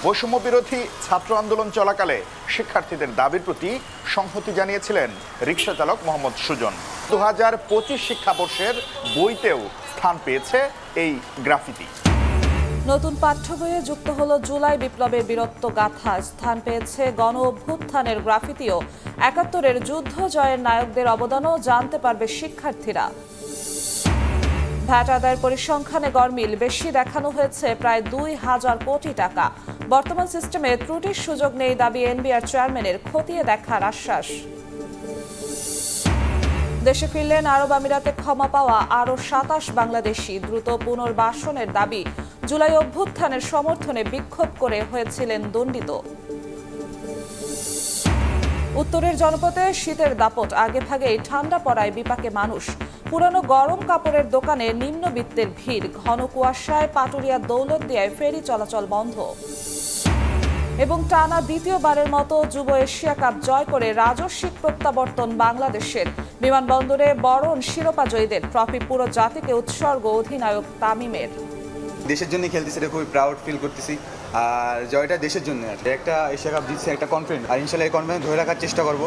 বৈষম্য বিরোধী ছাত্র আন্দোলন চলাকালে শিক্ষার্থীদের দাবির প্রতি সংহতি জানিয়েছিলেন রিকশা চালক মোহাম্মদ সুজন। 2025 শিক্ষাবর্ষের বইতেও স্থান পেয়েছে এই গ্রাফিতি। নতুন পাঠ্য বইয়ে যুক্ত হলো জুলাই বিপ্লবের বীরত্ব গাথা। স্থান পেয়েছে গণ অভ্যুত্থানের গ্রাফিতিও। ৭১-এর যুদ্ধ জয়ের নায়কদের অবদানও জানতে পারবে শিক্ষার্থীরা। ভ্যাট আদায়ের পরিসংখ্যানে গরমিল, বেশি দেখানো হয়েছে প্রায় ২,০০০ কোটি টাকা। বর্তমান সিস্টেমে ত্রুটির সুযোগ নেই দাবি এনবিআর চেয়ারম্যানের, খতিয়ে দেখার আশ্বাস। দেশে ফিরলেন আরব আমিরাতে ক্ষমা পাওয়া আরও ২৭ বাংলাদেশি। দ্রুত পুনর্বাসনের দাবি। জুলাই অভ্যুত্থানের সমর্থনে বিক্ষোভ করে হয়েছিলেন দণ্ডিত। উত্তরের জনপদে শীতের দাপট, আগে ভাগেই ঠান্ডা পড়ায় বিপাকে মানুষ। পুরানো গরম কাপড়ের দোকানে নিম্নবিত্তের ভিড়। ঘন কুয়াশায় পাটুরিয়া দৌলতদিয়ায় ফেরি চলাচল বন্ধ। এবং টানা দ্বিতীয়বারের মতো যুব এশিয়া কাপ জয় করে রাজস্বিক প্রত্যাবর্তন বাংলাদেশের। বিমানবন্দরে বরণ শিরোপা জয়ীদের। ট্রফি পুরো জাতিকে উৎসর্গ অধিনায়ক তামিমের। দেশের জন্য খেলতেছি, এটা খুবই প্রাউড ফিল করতেছি। আর জয়টা দেশের জন্য, একটা এশিয়া কাপ জিতছে, একটা কনফিডেন্ট, আর ইনশাল্লাহ এই কনফিডেন্স ধরে রাখার চেষ্টা করবো।